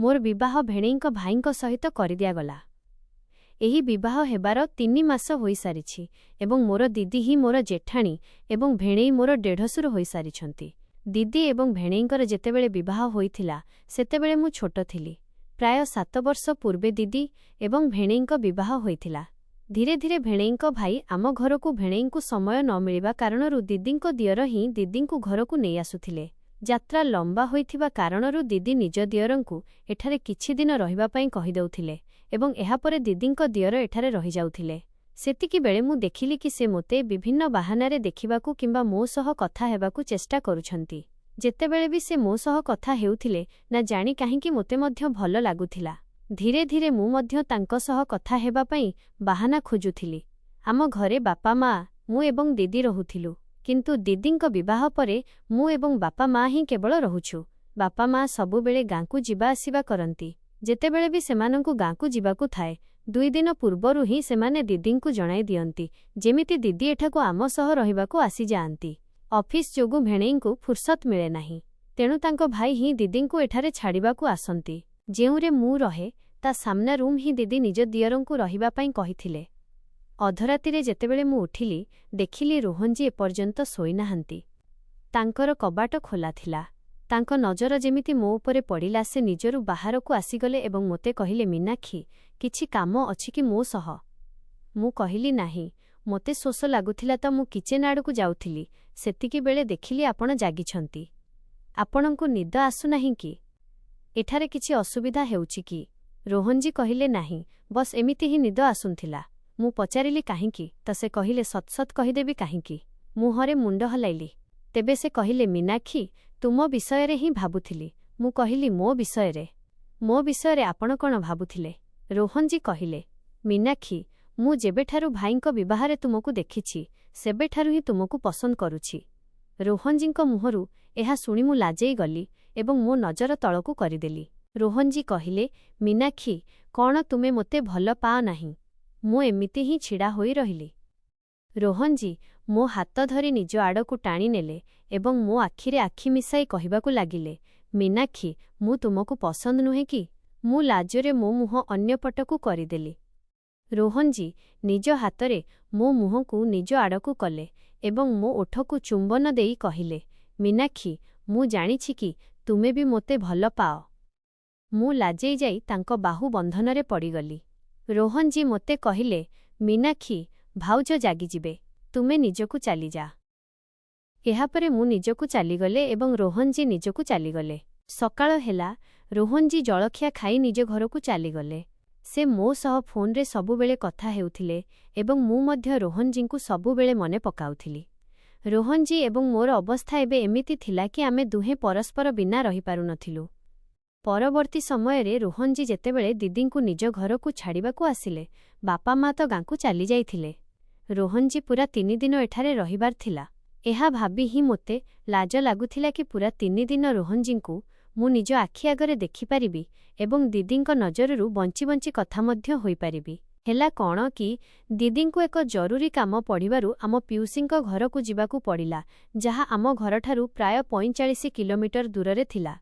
मोर विवाह भेणेईंक भाईंक सहित करिदियागला। एही विवाह हेबार 3 मास होई सारिछि एवं मोर दीदी ही मोर जेठाणी एवं भेणेई मोर डेढ़सुर होई सारिछंती। दीदी एवं भेणेईंकर जेतेबेले विवाह होइथिला सेतेबेले मु छोट थिली। प्राय 7 वर्ष पूर्वे दीदी एवं भेणेईंक विवाह होइथिला। धीरे धीरे भेणेईंक भाई आम घरकू भेणेईंकू समय न मिलिबा कारणरू दीदींक दियर ही दीदींकू घरकू नेई आसुथिले। यात्रा लंबा होइथिबा कारणरू दीदी निज दियरंकू एठारे किछि दिन रहिबा पई कहि देउथिले एवं एहा परे दीदींक दियर एठारे रहि जाउथिले। सेतिकी बेले मु देखिली कि से मोते विभिन्न बाहानारे देखिबाकू किंबा मो सह कथा हेबाकू चेष्टा करूछंती। जेतेबेले भी से मो सह कथा हेउथिले ना जानी काहेकि मोते मध्य भल लागुथिला। धीरे धीरे मु मध्य तांको सह कथा हेबा पई बाहाना खोजुथिली। आम घरे बापा मा मु एवं दीदी रहुथिलु, किंतु दीदींक विवाह परे मु एवं बापा मा ही केवल रहुछु। बापा मा सबु बेले गांकू जिबा आसिबा करंती। जेतेबेले भी सेमानंकू गांकू जिबाकू थाए 2 दिन पूर्वरु ही सेमाने दीदींकू जणाई दियंती जेमिति दीदी एठाकू आम सह रहिबाकू आसी जाआंती। ऑफिस जोगु भेणेईंकू फुर्सत मिले नाही, तेणु तांको भाई ही दीदींकू एठारे छाड़िबाकू आसंती। जेउरे मु रहे ता सामना रूम ही दीदी निज दियरंकू रहिबा पई कहिथिले। अधरातिरे जेतेबेले मु उठिली देखिली रोहनजी एपर्यंत सोई नाहंती। तांकर कबाट खोला थिला। तांको नजर जेमिति मो उपरे पड़िला से निजरु बाहरकू आसीगले एवं मोते कहिले, मीनाक्षी किछि काम अछि कि मो सह? मु कहिली नाही, मोते शोष लागुथिला त मु किचेन आडकू जाउथिली। सेतिकी बेले देखिली आपण जागिछंती। आपणंकू निद आसु नाही कि? एठारे किछि असुविधा हेउछि कि? रोहनजी कहिले, नाही, बस एमिति ही निद आसुनथिला। मु पचारिली काहींकी त से कहिले, सतसत कहिदेबी काहींकी। मुहरे मुंड हलाइली। तेबे से कहिले, मीनाक्षी तुम विषय ही भाबुथिली। मु कहिली, मो विषय आपण कौन भाबुथिले? रोहनजी कहिले, मीनाक्षी मु जेबेठारु भाईंक विवाहरे तुमको देखिछि सेबेठारु ही तुमको पसंद करुछि। रोहनजींक मुहरु एहा सुनी मु लाजेई गली एवं मो नजर तळकू करिदेली। रोहनजी कहिले, मीनाक्षी कौन तुमे मोते भल पाओ नाही? मु एमिति ही छिड़ा होई रहिली। रोहनजी मो हाथ धरी निज आड़कू टाणी नेले एवं मो आखिरे आखि मिसाई कहिबाकू लागिले, मीनाक्षी मु तुमको पसंद नुहे कि? मु लाजरे मो मुह अन्य पटकू करिदेली। रोहनजी निज हातरे मो मुहकू निज आड़कू कले एवं मो ओठकू चुंबन देई कहिले, मीनाक्षी मु जानिछि कि तुमे भी मोते भल पाओ। मु लाजेई जाई तांको बाहु बंधनरे पड़ीगली। रोहनजी मोते कहिले, मीनाक्षी भाउज जागिजिबे, तुमे निजकू चली जा। एहापरे मु निजकू चलीगले एवं रोहनजी निजकू चलीगले। सकाळ हेला रोहनजी जलखिया खाई निज घरकू चलीगले। से मो सह फोन रे सबुबेले कथा हेउथिले एवं मु मध्य रोहनजींकू सबुबेले मने पकाउथिली। रोहनजी एवं मोर अवस्था एबे एमिति थिला कि आमे दुहे परस्पर बिना रही पारु नथिलु। परवर्ती समय रे रोहनजी जेतेबेले दीदींकू निज घरकू छाड़िबाकू आसिले, बापा मा तो गांकू चली जाइथिले। रोहनजी पूरा 3 दिन एठारे रहिबार थिला। एहा भाबी ही मोते लाज लागुथिला कि पूरा 3 दिन रोहनजींकू मु निज आखि आगरे देखि पारिबी एवं दीदींक नजररू बंची बंची कथा मध्य होई पारिबी। हेला कौन कि दीदींकू एक जरूरी काम पड़िबारु आम पिउसींक घरकू जिबाकू पड़िला, जहा आम घरठारू प्राय 45 किलोमीटर दूररे थिला।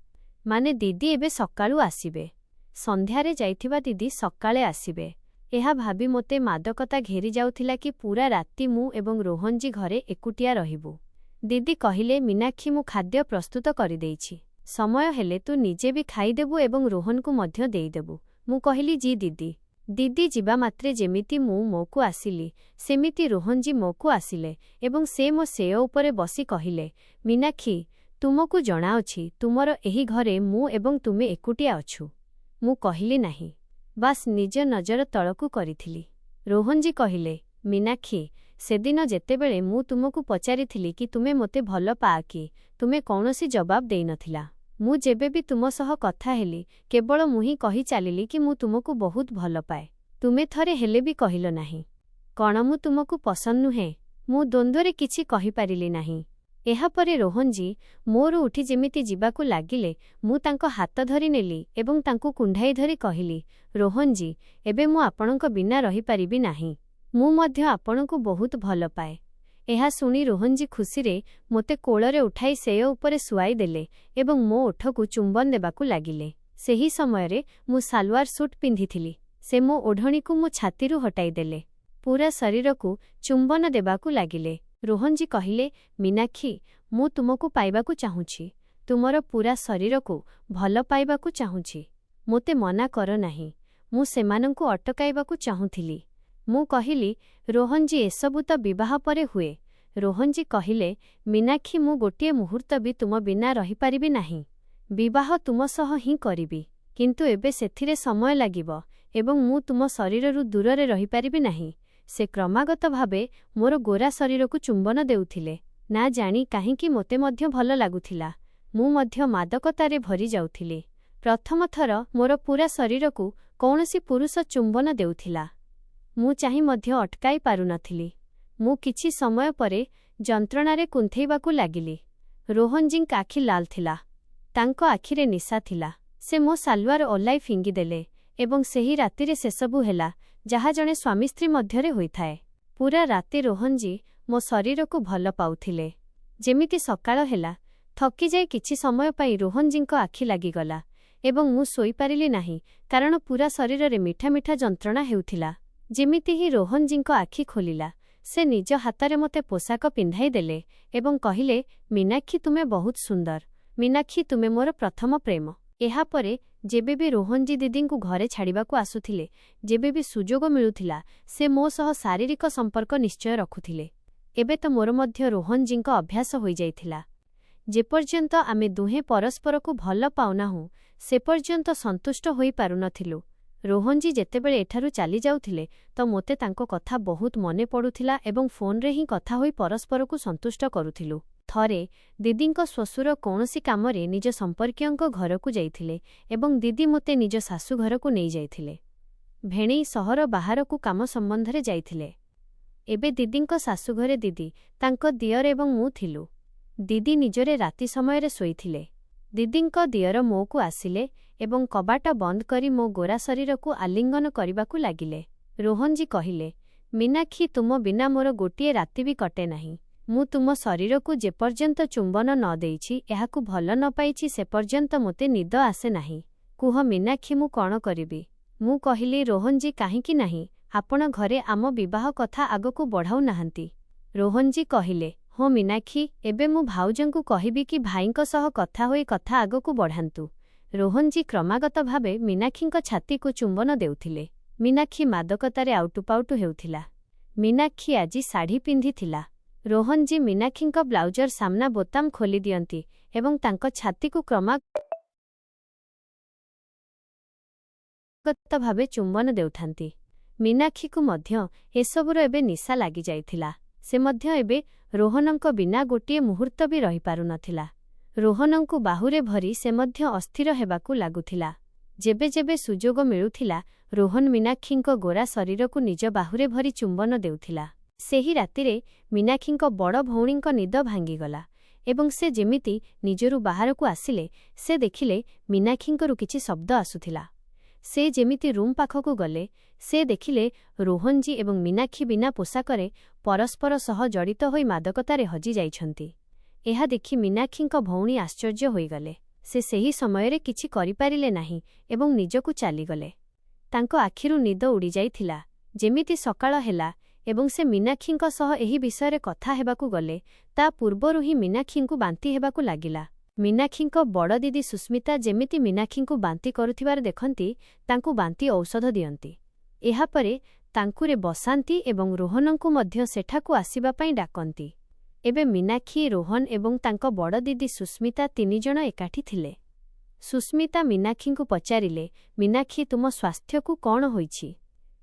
माने दीदी एबे सकाळू आसीबे, संध्यारे जाइथिबा दीदी सकाळे आसीबे। एहा भाबी मोते मादकता घेरी जाउथिला कि पूरा राति मु एवं रोहनजी घरे एकुटिया रहिबु। दीदी कहिले, मीनाक्षी मु खाद्य प्रस्तुत करि देइछि, समय हेले तू निजे भी खाइदेबु एवं रोहनकू मध्य देइदेबु। मु कहिली, जी दीदी। दीदी जिबा मात्रे जेमिति मु मोकू आसिली सेमिति रोहनजी मोकू आसिले एवं से मो सेय उपरे बसी कहिले, मीनाक्षी तुमको जणाउछि तुमर एही घरे मु एवं तुमे एकुटिया अछु। मु कहिली नाही, बास निज नजर तळकू करिथिली। रोहनजी कहिले, मीनाक्षी सेदिन जेतेबेले मु तुमको पचारिथिली कि तुमे मोते भल पाओ कि, तुमे कौनसी जवाब देई नथिला। मु जेबे भी तुम सह कथा हेली केवल मुही कही चलिली कि मु तुमको बहुत भल पाए। तुमे थरे हेले भी कहिलो नाही। कण मु तुमको पसंद नुहे? मु द्वंद्वरे किछि कहि पारिली नाही। एहा परे रोहनजी मोरु उठी जेमिति जिबाकू लागिले, मु तांको हाथ धरी नेली एवं तांको कुंढाई धरी कहिली, रोहनजी एबे मु आपणक बिना रही पारिबी नाही। मु मध्य आपणकू बहुत भल पाए। एहा सुनी रोहनजी खुशीरे मोते कोଳରେ उठाई सेय उपरे सुआई देले एवं मो ओठकू चुंबन देबाकू लागिले। ସେହି ସମୟରେ ମୁଁ ସାଲୱାର ସୁଟ୍ ପିନ୍ଧିଥିଲି। ସେ ମୋ ଓଢ଼ଣୀକୁ ମୋ ଛାତିରୁ ହଟାଇଦେଲେ। ପୂରା ଶରୀରକୁ ଚୁମ୍ବନ ଦେବାକୁ ଲାଗିଲେ। ରୋହନଜୀ କହିଲେ, ମୀନାକ୍ଷୀ, ମୁଁ ତୁମକୁ ପାଇବାକୁ ଚାହୁଁଛି। ତୁମର ପୂରା ଶରୀରକୁ ଭଲ ପାଇବାକୁ ଚାହୁଁଛି। ମୋତେ ମନା କର ନାହିଁ। ମୁଁ ସେମାନଙ୍କୁ ଅଟକାଇବାକୁ ଚାହୁଁଥିଲି। ମୁଁ କହିଲି, ରୋହନଜୀ, ଏସବୁ ତ ବିବାହ ପରେ ହୁଏ। ରୋହନଜୀ କହିଲେ, ମୀନାକ୍ଷୀ, ମୁଁ ଗୋଟିଏ ମୁହୂର୍ତ୍ତ ବି ତୁମ ବିନା ରହିପାରିବି ନାହିଁ। ବିବାହ ତୁମ ସହ ହିଁ କରିବି, କିନ୍ତୁ ଏବେ ସେଥିରେ ସମୟ ଲାଗିବ ଏବଂ ମୁଁ ତୁମ ଶରୀରରୁ ଦୂରରେ ରହିପାରିବି ନାହିଁ। ସେ କ୍ରମାଗତ ଭାବେ ମୋର ଗୋରା ଶରୀରକୁ ଚୁମ୍ବନ ଦେଉଥିଲେ। ନା ଜାଣି କାହିଁକି ମୋତେ ମଧ୍ୟ ଭଲ ଲାଗୁଥିଲା। ମୁଁ ମଧ୍ୟ ମାଦକତାରେ ଭରି ଯାଉଥିଲି। ପ୍ରଥମ ଥର ମୋର ପୂରା ଶରୀରକୁ କୌଣସି ପୁରୁଷ ଚୁମ୍ବନ ଦେଉଥିଲା। ମୁଁ ଚାହିଁ ମଧ୍ୟ ଅଟକାଇ ପାରୁନଥିଲି। ମୁଁ କିଛି ସମୟ ପରେ ଯନ୍ତ୍ରଣାରେ କୁନ୍ଥେଇବାକୁ ଲାଗିଲି। ରୋହନଜୀଙ୍କ ଆଖି ଲାଲ ଥିଲା। ତାଙ୍କ ଆଖିରେ ନିଶା ଥିଲା। ସେ ମୋ ସାଲୱାର ଓହ୍ଲାଇ ଫିଙ୍ଗିଦେଲେ ଏବଂ ସେହି ରାତିରେ ସେସବୁ ହେଲା ଯାହା ଜଣେ ସ୍ୱାମୀ ସ୍ତ୍ରୀ ମଧ୍ୟରେ ହୋଇଥାଏ। ପୂରା ରାତି ରୋହନଜୀ ମୋ ଶରୀରକୁ ଭଲ ପାଉଥିଲେ। ଯେମିତି ସକାଳ ହେଲା, ଥକିଯାଇ କିଛି ସମୟ ପାଇଁ ରୋହନଜୀଙ୍କ ଆଖି ଲାଗିଗଲା ଏବଂ ମୁଁ ଶୋଇପାରିଲି ନାହିଁ, କାରଣ ପୂରା ଶରୀରରେ ମିଠା ମିଠା ଯନ୍ତ୍ରଣା ହେଉଥିଲା। ଯେମିତି ହିଁ ରୋହନଜୀଙ୍କ ଆଖି ଖୋଲିଲା, ସେ ନିଜ ହାତରେ ମୋତେ ପୋଷାକ ପିନ୍ଧାଇ ଦେଲେ ଏବଂ କହିଲେ, ମୀନାକ୍ଷୀ, ତୁମେ ବହୁତ ସୁନ୍ଦର। ମୀନାକ୍ଷୀ, ତୁମେ ମୋର ପ୍ରଥମ ପ୍ରେମ। ଏହାପରେ ଯେବେ ବି ରୋହନଜୀ ଦିଦିଙ୍କୁ ଘରେ ଛାଡ଼ିବାକୁ ଆସୁଥିଲେ, ଯେବେ ବି ସୁଯୋଗ ମିଳୁଥିଲା, ସେ ମୋ ସହ ଶାରୀରିକ ସମ୍ପର୍କ ନିଶ୍ଚୟ ରଖୁଥିଲେ। ଏବେ ତ ମୋର ମଧ୍ୟ ରୋହନଜୀଙ୍କ ଅଭ୍ୟାସ ହୋଇଯାଇଥିଲା। ଯେପର୍ଯ୍ୟନ୍ତ ଆମେ ଦୁହେଁ ପରସ୍ପରକୁ ଭଲ ପାଉନାହୁଁ, ସେପର୍ଯ୍ୟନ୍ତ ସନ୍ତୁଷ୍ଟ ହୋଇପାରୁନଥିଲୁ। ରୋହନଜୀ ଯେତେବେଳେ ଏଠାରୁ ଚାଲିଯାଉଥିଲେ ତ ମୋତେ ତାଙ୍କ କଥା ବହୁତ ମନେ ପଡ଼ୁଥିଲା ଏବଂ ଫୋନରେ ହିଁ କଥା ହୋଇ ପରସ୍ପରକୁ ସନ୍ତୁଷ୍ଟ କରୁଥିଲୁ। ଥରେ ଦିଦିଙ୍କ ଶ୍ୱଶୁର କୌଣସି କାମରେ ନିଜ ସମ୍ପର୍କୀୟଙ୍କ ଘରକୁ ଯାଇଥିଲେ ଏବଂ ଦିଦି ମୋତେ ନିଜ ଶାଶୁଘରକୁ ନେଇଯାଇଥିଲେ। ଭେଣେଇ ସହର ବାହାରକୁ କାମ ସମ୍ବନ୍ଧରେ ଯାଇଥିଲେ। ଏବେ ଦିଦିଙ୍କ ଶାଶୁଘରେ ଦିଦି, ତାଙ୍କ ଦିଅର ଏବଂ ମୁଁ ଥିଲୁ। ଦିଦି ନିଜରେ ରାତି ସମୟରେ ଶୋଇଥିଲେ। ଦିଦିଙ୍କ ଦିଅର ମୋ'କୁ ଆସିଲେ ଏବଂ କବାଟ ବନ୍ଦ କରି ମୋ ଗୋରା ଶରୀରକୁ ଆଲିଙ୍ଗନ କରିବାକୁ ଲାଗିଲେ। ରୋହନଜୀ କହିଲେ, ମୀନାକ୍ଷୀ, ତୁମ ବିନା ମୋର ଗୋଟିଏ ରାତି ବି କଟେ ନାହିଁ। ମୁଁ ତୁମ ଶରୀରକୁ ଯେପର୍ଯ୍ୟନ୍ତ ଚୁମ୍ବନ ନ ଦେଇଛି, ଏହାକୁ ଭଲ ନ ପାଇଛି, ସେପର୍ଯ୍ୟନ୍ତ ମୋତେ ନିଦ ଆସେ ନାହିଁ। କୁହ ମୀନାକ୍ଷୀ, ମୁଁ କ'ଣ କରିବି? ମୁଁ କହିଲି, ରୋହନଜୀ, କାହିଁକି ନାହିଁ? ଆପଣ ଘରେ ଆମ ବିବାହ କଥା ଆଗକୁ ବଢ଼ାଉନାହାନ୍ତି। ରୋହନଜୀ କହିଲେ, ହଁ ମୀନାକ୍ଷୀ, ଏବେ ମୁଁ ଭାଉଜଙ୍କୁ କହିବି କି ଭାଇଙ୍କ ସହ କଥା ହୋଇ କଥା ଆଗକୁ ବଢ଼ାନ୍ତୁ। ରୋହନଜୀ କ୍ରମାଗତ ଭାବେ ମୀନାକ୍ଷୀଙ୍କ ଛାତିକୁ ଚୁମ୍ବନ ଦେଉଥିଲେ। ମୀନାକ୍ଷୀ ମାଦକତାରେ ଆଉଟୁପାଉଟୁ ହେଉଥିଲା। ମୀନାକ୍ଷୀ ଆଜି ଶାଢ଼ୀ ପିନ୍ଧିଥିଲା। ରୋହନଜୀ ମୀନାକ୍ଷୀଙ୍କ ବ୍ଲାଉଜର ସାମ୍ନା ବୋତାମ ଖୋଲିଦିଅନ୍ତି ଏବଂ ତାଙ୍କ ଛାତିକୁ କ୍ରମାଗତ ଭାବେ ଚୁମ୍ବନ ଦେଉଥାନ୍ତି। ମୀନାକ୍ଷୀକୁ ମଧ୍ୟ ଏସବୁର ଏବେ ନିଶା ଲାଗିଯାଇଥିଲା। ସେ ମଧ୍ୟ ଏବେ ରୋହନଙ୍କ ବିନା ଗୋଟିଏ ମୁହୂର୍ତ୍ତ ବି ରହିପାରୁନଥିଲା। ରୋହନଙ୍କୁ ବାହୁରେ ଭରି ସେ ମଧ୍ୟ ଅସ୍ଥିର ହେବାକୁ ଲାଗୁଥିଲା। ଯେବେ ଯେବେ ସୁଯୋଗ ମିଳୁଥିଲା, ରୋହନ ମୀନାକ୍ଷୀଙ୍କ ଗୋରା ଶରୀରକୁ ନିଜ ବାହୁରେ ଭରି ଚୁମ୍ବନ ଦେଉଥିଲା। ସେହି ରାତିରେ ମୀନାକ୍ଷୀଙ୍କ ବଡ଼ ଭଉଣୀଙ୍କ ନିଦ ଭାଙ୍ଗିଗଲା ଏବଂ ସେ ଯେମିତି ନିଜରୁ ବାହାରକୁ ଆସିଲେ, ସେ ଦେଖିଲେ ମୀନାକ୍ଷୀଙ୍କରୁ କିଛି ଶବ୍ଦ ଆସୁଥିଲା। ସେ ଯେମିତି ରୁମ୍ ପାଖକୁ ଗଲେ, ସେ ଦେଖିଲେ ରୋହନଜୀ ଏବଂ ମୀନାକ୍ଷୀ ବିନା ପୋଷାକରେ ପରସ୍ପର ସହ ଜଡ଼ିତ ହୋଇ ମାଦକତାରେ ହଜିଯାଇଛନ୍ତି। ଏହା ଦେଖି ମୀନାକ୍ଷୀଙ୍କ ଭଉଣୀ ଆଶ୍ଚର୍ଯ୍ୟ ହୋଇଗଲେ। ସେ ସେହି ସମୟରେ କିଛି କରିପାରିଲେ ନାହିଁ ଏବଂ ନିଜକୁ ଚାଲିଗଲେ। ତାଙ୍କ ଆଖିରୁ ନିଦ ଉଡ଼ିଯାଇଥିଲା। ଯେମିତି ସକାଳ ହେଲା ଏବଂ ସେ ମୀନାକ୍ଷୀଙ୍କ ସହ ଏହି ବିଷୟରେ କଥା ହେବାକୁ ଗଲେ, ତା ପୂର୍ବରୁ ହିଁ ମୀନାକ୍ଷୀଙ୍କୁ ବାନ୍ତି ହେବାକୁ ଲାଗିଲା। ମୀନାକ୍ଷୀଙ୍କ ବଡ଼ ଦିଦି ସୁସ୍ମିତା ଯେମିତି ମୀନାକ୍ଷୀଙ୍କୁ ବାନ୍ତି କରୁଥିବାର ଦେଖନ୍ତି, ତାଙ୍କୁ ବାନ୍ତି ଔଷଧ ଦିଅନ୍ତି। ଏହାପରେ ତାଙ୍କୁରେ ବସାନ୍ତି ଏବଂ ରୋହନଙ୍କୁ ମଧ୍ୟ ସେଠାକୁ ଆସିବା ପାଇଁ ଡାକନ୍ତି। ଏବେ ମୀନାକ୍ଷୀ, ରୋହନ ଏବଂ ତାଙ୍କ ବଡ଼ ଦିଦି ସୁସ୍ମିତା ତିନିଜଣ ଏକାଠି ଥିଲେ। ସୁସ୍ମିତା ମୀନାକ୍ଷୀଙ୍କୁ ପଚାରିଲେ, ମୀନାକ୍ଷୀ, ତୁମ ସ୍ୱାସ୍ଥ୍ୟକୁ କ'ଣ ହୋଇଛି?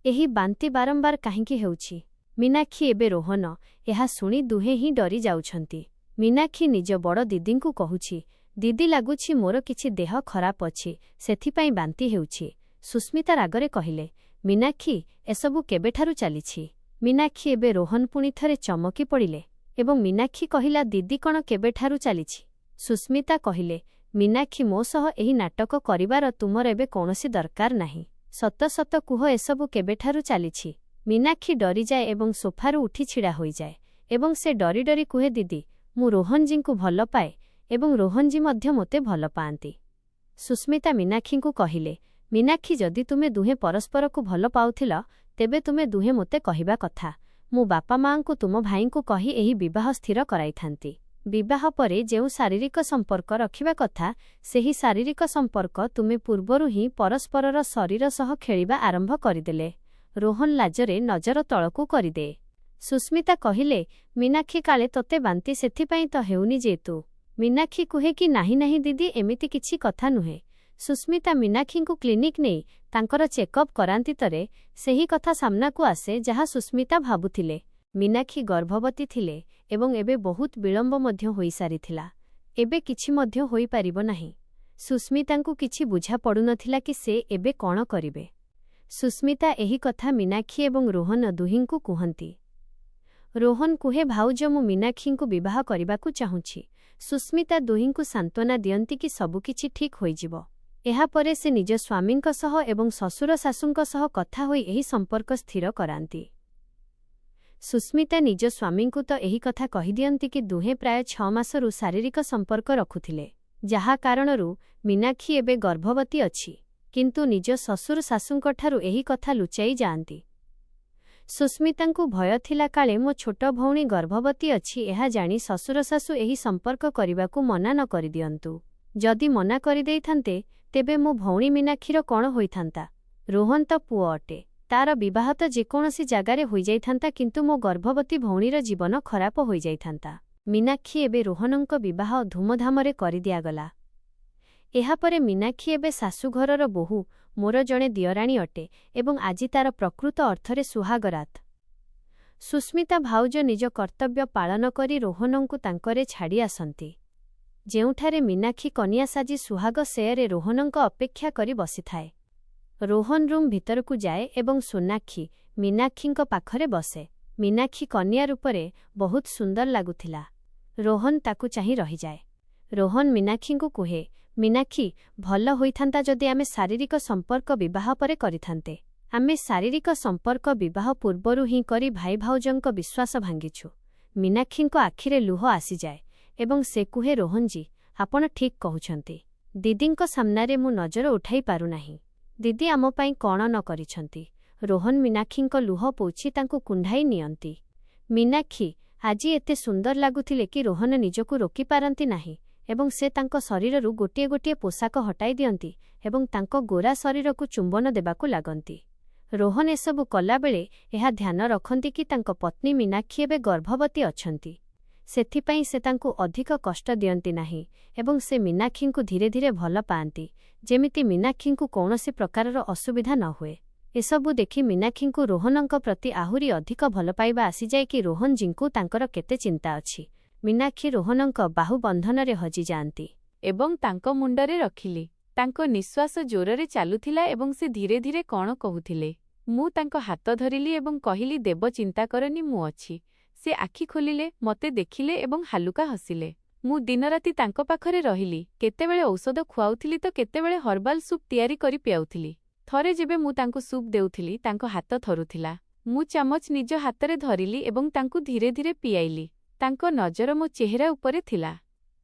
ଏହି ବାନ୍ତି ବାରମ୍ବାର କାହିଁକି ହେଉଛି? ମୀନାକ୍ଷୀ ଏବେ ରୋହନ, ଏହା ଶୁଣି ଦୁହେଁ ହିଁ ଡରି ଯାଉଛନ୍ତି। ମୀନାକ୍ଷୀ ନିଜ ବଡ଼ ଦିଦିଙ୍କୁ କହୁଛି, ଦିଦି, ଲାଗୁଛି ମୋର କିଛି ଦେହ ଖରାପ ଅଛି, ସେଥିପାଇଁ ବାନ୍ତି ହେଉଛି। ସୁସ୍ମିତା ରାଗରେ କହିଲେ, ମୀନାକ୍ଷୀ, ଏସବୁ କେବେଠାରୁ ଚାଲିଛି? ମୀନାକ୍ଷୀ ଏବେ ରୋହନ ପୁଣି ଥରେ ଚମକି ପଡ଼ିଲେ ଏବଂ ମୀନାକ୍ଷୀ କହିଲା, ଦିଦି, କ'ଣ କେବେଠାରୁ ଚାଲିଛି? ସୁସ୍ମିତା କହିଲେ, ମୀନାକ୍ଷୀ, ମୋ ସହ ଏହି ନାଟକ କରିବାର ତୁମର ଏବେ କୌଣସି ଦରକାର ନାହିଁ। ସତ ସତ କୁହ, ଏସବୁ କେବେଠାରୁ ଚାଲିଛି? ମୀନାକ୍ଷୀ ଡରିଯାଏ ଏବଂ ସୋଫାରୁ ଉଠି ଛିଡ଼ା ହୋଇଯାଏ ଏବଂ ସେ ଡରି ଡରି କୁହେ, ଦିଦି, ମୁଁ ରୋହନଜୀଙ୍କୁ ଭଲ ପାଏ ଏବଂ ରୋହନଜୀ ମଧ୍ୟ ମୋତେ ଭଲ ପାଆନ୍ତି। ସୁସ୍ମିତା ମୀନାକ୍ଷୀଙ୍କୁ କହିଲେ, ମୀନାକ୍ଷୀ, ଯଦି ତୁମେ ଦୁହେଁ ପରସ୍ପରକୁ ଭଲ ପାଉଥିଲ, ତେବେ ତୁମେ ଦୁହେଁ ମୋତେ କହିବା କଥା। ମୁଁ ବାପା ମାଆଙ୍କୁ ତୁମ ଭାଇଙ୍କୁ କହି ଏହି ବିବାହ ସ୍ଥିର କରାଇଥାନ୍ତି। ବିବାହ ପରେ ଯେଉଁ ଶାରୀରିକ ସମ୍ପର୍କ ରଖିବା କଥା, ସେହି ଶାରୀରିକ ସମ୍ପର୍କ ତୁମେ ପୂର୍ବରୁ ହିଁ ପରସ୍ପରର ଶରୀର ସହ ଖେଳିବା ଆରମ୍ଭ କରିଦେଲେ। ରୋହନ ଲାଜରେ ନଜର ତଳକୁ କରିଦେ। ସୁସ୍ମିତା କହିଲେ, ମୀନାକ୍ଷୀ, କାଳେ ତୋତେ ବାନ୍ତି, ସେଥିପାଇଁ ତ ହେଉନି ଯେ ତୁ। ମୀନାକ୍ଷୀ କୁହେ କି, ନାହିଁ ନାହିଁ ଦିଦି, ଏମିତି କିଛି କଥା ନୁହେଁ। ସୁସ୍ମିତା ମୀନାକ୍ଷୀଙ୍କୁ କ୍ଲିନିକ୍ ନେଇ ତାଙ୍କର ଚେକଅପ୍ କରାନ୍ତିତରେ ସେହି କଥା ସାମ୍ନାକୁ ଆସେ ଯାହା ସୁସ୍ମିତା ଭାବୁଥିଲେ। ମୀନାକ୍ଷୀ ଗର୍ଭବତୀ ଥିଲେ ଏବଂ ଏବେ ବହୁତ ବିଳମ୍ବ ମଧ୍ୟ ହୋଇସାରିଥିଲା। ଏବେ କିଛି ମଧ୍ୟ ହୋଇପାରିବ ନାହିଁ। ସୁସ୍ମିତାଙ୍କୁ କିଛି ବୁଝା ପଡ଼ୁନଥିଲା କି ସେ ଏବେ କ'ଣ କରିବେ। ସୁସ୍ମିତା ଏହି କଥା ମୀନାକ୍ଷୀ ଏବଂ ରୋହନ ଦୁହିଁଙ୍କୁ କୁହନ୍ତି। ରୋହନ କୁହେ, ଭାଉଜ, ମୁଁ ମୀନାକ୍ଷୀଙ୍କୁ ବିବାହ କରିବାକୁ ଚାହୁଁଛି। ସୁସ୍ମିତା ଦୁହିଁଙ୍କୁ ସାନ୍ତ୍ୱନା ଦିଅନ୍ତି କି ସବୁକିଛି ଠିକ୍ ହୋଇଯିବ। ଏହାପରେ ସେ ନିଜ ସ୍ୱାମୀଙ୍କ ସହ ଏବଂ ଶ୍ୱଶୁର ଶାଶୁଙ୍କ ସହ କଥା ହୋଇ ଏହି ସମ୍ପର୍କ ସ୍ଥିର କରାନ୍ତି। ସୁସ୍ମିତା ନିଜ ସ୍ୱାମୀଙ୍କୁ ତ ଏହି କଥା କହିଦିଅନ୍ତି କି ଦୁହେଁ ପ୍ରାୟ 6 ମାସରୁ ଶାରୀରିକ ସମ୍ପର୍କ ରଖୁଥିଲେ, ଯାହା କାରଣରୁ ମୀନାକ୍ଷୀ ଏବେ ଗର୍ଭବତୀ ଅଛି। କିନ୍ତୁ ନିଜ ଶ୍ୱଶୁର ଶାଶୁଙ୍କଠାରୁ ଏହି କଥା ଲୁଚାଇ ଯାଆନ୍ତି। ସୁସ୍ମିତାଙ୍କୁ ଭୟ ଥିଲା, କାଳେ ମୋ ଛୋଟ ଭଉଣୀ ଗର୍ଭବତୀ ଅଛି ଏହା ଜାଣି ଶ୍ୱଶୁର ଶାଶୁ ଏହି ସମ୍ପର୍କ କରିବାକୁ ମନା ନ କରିଦିଅନ୍ତୁ। ଯଦି ମନା କରିଦେଇଥାନ୍ତେ, ତେବେ ମୋ ଭଉଣୀ ମୀନାକ୍ଷୀର କ'ଣ ହୋଇଥାନ୍ତା? ରୋହନ ତ ପୁଅ ଅଟେ, ତାର ବିବାହ ତ ଯେକୌଣସି ଜାଗାରେ ହୋଇଯାଇଥାନ୍ତା, କିନ୍ତୁ ମୋ ଗର୍ଭବତୀ ଭଉଣୀର ଜୀବନ ଖରାପ ହୋଇଯାଇଥାନ୍ତା। ମୀନାକ୍ଷୀ ଏବେ ରୋହନଙ୍କ ବିବାହ ଧୁମଧାମରେ କରିଦିଆଗଲା। ଏହାପରେ ମୀନାକ୍ଷୀ ଏବେ ଶାଶୁଘରର ବୋହୂ, ମୋର ଜଣେ ଦିଅରାଣୀ ଅଟେ ଏବଂ ଆଜି ତାର ପ୍ରକୃତ ଅର୍ଥରେ ସୁହାଗରାତ। ସୁସ୍ମିତା ଭାଉଜ ନିଜ କର୍ତ୍ତବ୍ୟ ପାଳନ କରି ରୋହନଙ୍କୁ ତାଙ୍କରେ ଛାଡ଼ି ଆସନ୍ତି, ଯେଉଁଠାରେ ମୀନାକ୍ଷୀ କନିଆ ସାଜି ସୁହାଗ ସେୟରେ ରୋହନଙ୍କ ଅପେକ୍ଷା କରି ବସିଥାଏ। ରୋହନ ରୁମ୍ ଭିତରକୁ ଯାଏ ଏବଂ ସୋନାକ୍ଷୀ ମୀନାକ୍ଷୀଙ୍କ ପାଖରେ ବସେ। ମୀନାକ୍ଷୀ କନ୍ୟା ରୂପରେ ବହୁତ ସୁନ୍ଦର ଲାଗୁଥିଲା। ରୋହନ ତାକୁ ଚାହିଁ ରହିଯାଏ। ରୋହନ ମୀନାକ୍ଷୀଙ୍କୁ କୁହେ, ମୀନାକ୍ଷୀ, ଭଲ ହୋଇଥାନ୍ତା ଯଦି ଆମେ ଶାରୀରିକ ସମ୍ପର୍କ ବିବାହ ପରେ କରିଥାନ୍ତେ। ଆମେ ଶାରୀରିକ ସମ୍ପର୍କ ବିବାହ ପୂର୍ବରୁ ହିଁ କରି ଭାଇ ଭାଉଜଙ୍କ ବିଶ୍ୱାସ ଭାଙ୍ଗିଛୁ। ମୀନାକ୍ଷୀଙ୍କ ଆଖିରେ ଲୁହ ଆସିଯାଏ ଏବଂ ସେ କୁହେ, ରୋହନଜୀ, ଆପଣ ଠିକ୍ କହୁଛନ୍ତି। ଦିଦିଙ୍କ ସାମ୍ନାରେ ମୁଁ ନଜର ଉଠାଇ ପାରୁନାହିଁ। ଦିଦି ଆମ ପାଇଁ କ'ଣ ନ କରିଛନ୍ତି। ରୋହନ ମୀନାକ୍ଷୀଙ୍କ ଲୁହ ପୋଛି ତାଙ୍କୁ କୁଣ୍ଢାଇ ନିଅନ୍ତି। ମୀନାକ୍ଷୀ ଆଜି ଏତେ ସୁନ୍ଦର ଲାଗୁଥିଲେ କି ରୋହନ ନିଜକୁ ରୋକିପାରନ୍ତି ନାହିଁ ଏବଂ ସେ ତାଙ୍କ ଶରୀରରୁ ଗୋଟିଏ ଗୋଟିଏ ପୋଷାକ ହଟାଇ ଦିଅନ୍ତି ଏବଂ ତାଙ୍କ ଗୋରା ଶରୀରକୁ ଚୁମ୍ବନ ଦେବାକୁ ଲାଗନ୍ତି। ରୋହନ ଏସବୁ କଲାବେଳେ ଏହା ଧ୍ୟାନ ରଖନ୍ତି କି ତାଙ୍କ ପତ୍ନୀ ମୀନାକ୍ଷୀ ଏବେ ଗର୍ଭବତୀ ଅଛନ୍ତି। ସେଥିପାଇଁ ସେ ତାଙ୍କୁ ଅଧିକ କଷ୍ଟ ଦିଅନ୍ତି ନାହିଁ ଏବଂ ସେ ମୀନାକ୍ଷୀଙ୍କୁ ଧୀରେ ଧୀରେ ଭଲ ପାଆନ୍ତି, ଯେମିତି ମୀନାକ୍ଷୀଙ୍କୁ କୌଣସି ପ୍ରକାରର ଅସୁବିଧା ନ ହୁଏ। ଏସବୁ ଦେଖି ମୀନାକ୍ଷୀଙ୍କୁ ରୋହନଙ୍କ ପ୍ରତି ଆହୁରି ଅଧିକ ଭଲ ପାଇବା ଆସିଯାଏ କି ରୋହନଜୀଙ୍କୁ ତାଙ୍କର କେତେ ଚିନ୍ତା ଅଛି। ମୀନାକ୍ଷୀ ରୋହନଙ୍କ ବାହୁବନ୍ଧନରେ ହଜିଯାଆନ୍ତି ଏବଂ ତାଙ୍କ ମୁଣ୍ଡରେ ରଖିଲି। ତାଙ୍କ ନିଶ୍ୱାସ ଜୋରରେ ଚାଲୁଥିଲା ଏବଂ ସେ ଧୀରେ ଧୀରେ କ'ଣ କହୁଥିଲେ। ମୁଁ ତାଙ୍କ ହାତ ଧରିଲି ଏବଂ କହିଲି, ଦେବ, ଚିନ୍ତା କରନି, ମୁଁ ଅଛି। ସେ ଆଖି ଖୋଲିଲେ, ମୋତେ ଦେଖିଲେ ଏବଂ ହାଲୁକା ହସିଲେ। ମୁଁ ଦିନରାତି ତାଙ୍କ ପାଖରେ ରହିଲି। କେତେବେଳେ ଔଷଧ ଖୁଆଉଥିଲି ତ କେତେବେଳେ ହର୍ବାଲ ସୁପ୍ ତିଆରି କରି ପିଆଉଥିଲି। ଥରେ ଯେବେ ମୁଁ ତାଙ୍କୁ ସୁପ୍ ଦେଉଥିଲି, ତାଙ୍କ ହାତ ଥରୁଥିଲା। ମୁଁ ଚାମଚ ନିଜ ହାତରେ ଧରିଲି ଏବଂ ତାଙ୍କୁ ଧୀରେ ଧୀରେ ପିଆଇଲି। ତାଙ୍କ ନଜର ମୋ ଚେହେରା ଉପରେ ଥିଲା।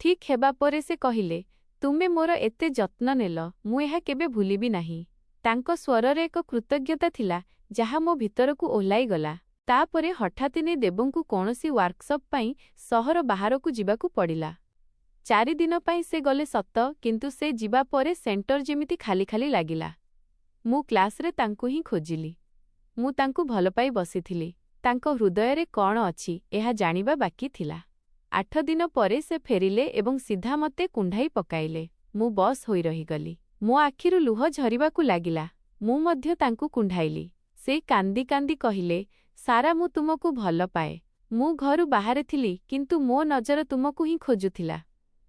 ଠିକ୍ ହେବା ପରେ ସେ କହିଲେ, ତୁମେ ମୋର ଏତେ ଯତ୍ନ ନେଲ, ମୁଁ ଏହା କେବେ ଭୁଲିବି ନାହିଁ। ତାଙ୍କ ସ୍ୱରରେ ଏକ କୃତଜ୍ଞତା ଥିଲା ଯାହା ମୋ ଭିତରକୁ ଓହ୍ଲାଇଗଲା। ତାପରେ ହଠାତିନେ ଦେବଙ୍କୁ କୌଣସି ୱାର୍କସପ୍ ପାଇଁ ସହର ବାହାରକୁ ଯିବାକୁ ପଡ଼ିଲା। 4 ଦିନ ପାଇଁ ସେ ଗଲେ ସତ, କିନ୍ତୁ ସେ ଯିବା ପରେ ସେଣ୍ଟର ଯେମିତି ଖାଲି ଖାଲି ଲାଗିଲା। ମୁଁ କ୍ଲାସରେ ତାଙ୍କୁ ହିଁ ଖୋଜିଲି। ମୁଁ ତାଙ୍କୁ ଭଲପାଇ ବସିଥିଲି। ତାଙ୍କ ହୃଦୟରେ କ'ଣ ଅଛି ଏହା ଜାଣିବା ବାକି ଥିଲା। 8 ଦିନ ପରେ ସେ ଫେରିଲେ ଏବଂ ସିଧା ମୋତେ କୁଣ୍ଢାଇ ପକାଇଲେ। ମୁଁ ବସ୍ ହୋଇ ରହିଗଲି। ମୋ ଆଖିରୁ ଲୁହ ଝରିବାକୁ ଲାଗିଲା। ମୁଁ ମଧ୍ୟ ତାଙ୍କୁ କୁଣ୍ଢାଇଲି। ସେ କାନ୍ଦି କାନ୍ଦି କହିଲେ, ସାରା, ମୁଁ ତୁମକୁ ଭଲ ପାଏ। ମୁଁ ଘରୁ ବାହାରେ ଥିଲି, କିନ୍ତୁ ମୋ ନଜର ତୁମକୁ ହିଁ ଖୋଜୁଥିଲା।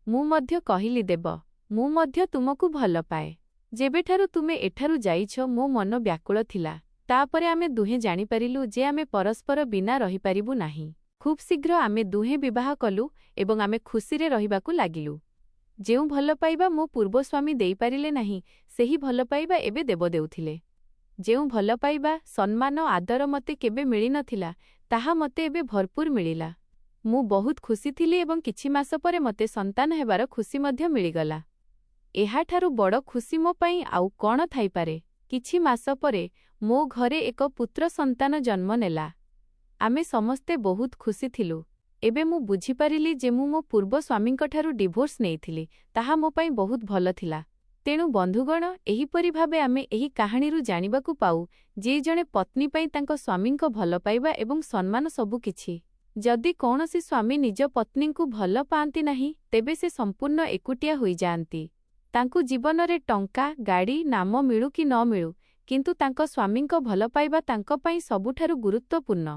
ମୁଁ ମଧ୍ୟ କହିଲି, ଦେବ, ମୁଁ ମଧ୍ୟ ତୁମକୁ ଭଲ ପାଏ। ଯେବେଠାରୁ ତୁମେ ଏଠାରୁ ଯାଇଛ, ମୋ ମନ ବ୍ୟାକୁଳ ଥିଲା। ତାପରେ ଆମେ ଦୁହେଁ ଜାଣିପାରିଲୁ ଯେ ଆମେ ପରସ୍ପର ବିନା ରହିପାରିବୁ ନାହିଁ। ଖୁବ୍ ଶୀଘ୍ର ଆମେ ଦୁହେଁ ବିବାହ କଲୁ ଏବଂ ଆମେ ଖୁସିରେ ରହିବାକୁ ଲାଗିଲୁ। ଯେଉଁ ଭଲ ପାଇବା ମୋ ପୂର୍ବ ସ୍ୱାମୀ ଦେଇପାରିଲେ ନାହିଁ, ସେହି ଭଲ ପାଇବା ଏବେ ଦେବ ଦେଉଥିଲେ। ଯେଉଁ ଭଲ ପାଇବା, ସମ୍ମାନ, ଆଦର ମୋତେ କେବେ ମିଳିନଥିଲା, ତାହା ମୋତେ ଏବେ ଭରପୁର ମିଳିଲା। ମୁଁ ବହୁତ ଖୁସି ଥିଲି ଏବଂ କିଛି ମାସ ପରେ ମୋତେ ସନ୍ତାନ ହେବାର ଖୁସି ମଧ୍ୟ ମିଳିଗଲା। ଏହାଠାରୁ ବଡ଼ ଖୁସି ମୋ ପାଇଁ ଆଉ କ'ଣ ଥାଇପାରେ? କିଛି ମାସ ପରେ ମୋ ଘରେ ଏକ ପୁତ୍ର ସନ୍ତାନ ଜନ୍ମ ନେଲା। ଆମେ ସମସ୍ତେ ବହୁତ ଖୁସି ଥିଲୁ। ଏବେ ମୁଁ ବୁଝିପାରିଲି ଯେ ମୁଁ ମୋ ପୂର୍ବ ସ୍ୱାମୀଙ୍କଠାରୁ ଡିଭୋର୍ସ ନେଇଥିଲି। ତାହା ମୋ ପାଇଁ ବହୁତ ଭଲ ଥିଲା। ତେଣୁ ବନ୍ଧୁଗଣ, ଏହିପରି ଭାବେ ଆମେ ଏହି କାହାଣୀରୁ ଜାଣିବାକୁ ପାଉ ଯେ ଜଣେ ପତ୍ନୀ ପାଇଁ ତାଙ୍କ ସ୍ୱାମୀଙ୍କ ଭଲପାଇବା ଏବଂ ସମ୍ମାନ ସବୁକିଛି। ଯଦି କୌଣସି ସ୍ୱାମୀ ନିଜ ପତ୍ନୀଙ୍କୁ ଭଲ ପାଆନ୍ତି ନାହିଁ, ତେବେ ସେ ସମ୍ପୂର୍ଣ୍ଣ ଏକୁଟିଆ ହୋଇଯାଆନ୍ତି। ତାଙ୍କୁ ଜୀବନରେ ଟଙ୍କା, ଗାଡ଼ି, ନାମ ମିଳୁ କି ନ ମିଳୁ, କିନ୍ତୁ ତାଙ୍କ ସ୍ୱାମୀଙ୍କ ଭଲପାଇବା ତାଙ୍କ ପାଇଁ ସବୁଠାରୁ ଗୁରୁତ୍ୱପୂର୍ଣ୍ଣ।